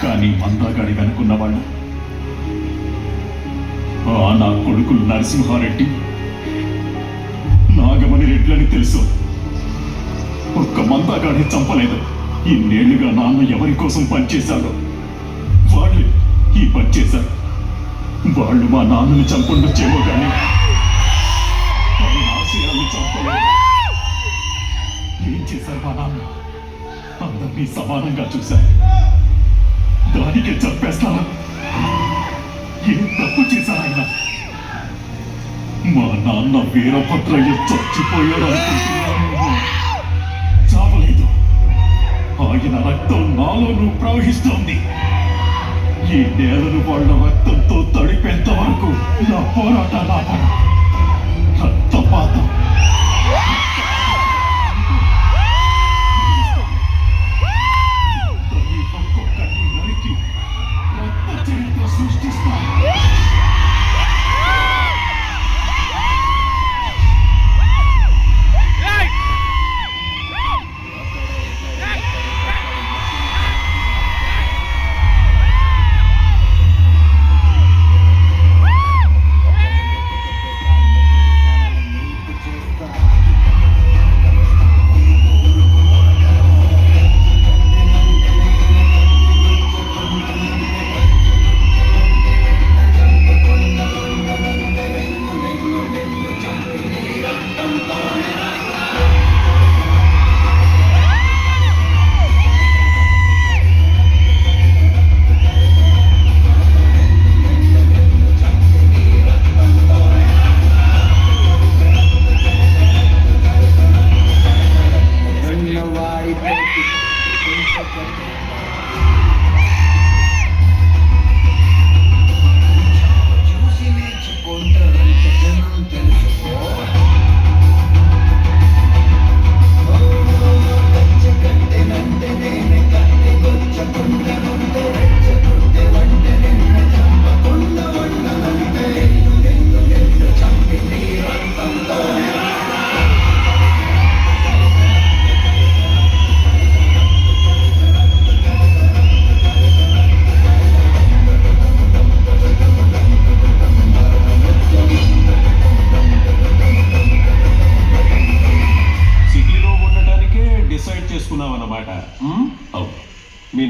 కానీ మందాగాడి అనుకున్న వాళ్ళు నా కొడుకులు నరసింహారెడ్డి నాగమణి రెడ్లని తెలుసు. ఒక్క మందాగాడి చంపలేదు. ఇన్నేళ్లుగా నాన్న ఎవరి కోసం పనిచేశాడో వాళ్ళు ఈ పని చేశారు. వాళ్ళు మా నాన్నని చంపుండొచ్చేమో కానీ ఆశయాన్ని చంపలేదు. ఏం చేశారు మా నాన్న? అందరినీ సమానంగా చూశారు. దానికే చంపేస్తారా? ఏం తప్పు చేశారు ఆయన? మా నాన్న వీరభద్రయ్య చచ్చిపోయాడు అనుకుంటున్నాను. చావలేదు. ఆయన రక్తం నాలోనూ ప్రవహిస్తోంది. ఈ నేలను వాళ్ళ రక్తంతో తడిపేంత వరకు నా పోరాటాలు ఆపను. రక్తపాతం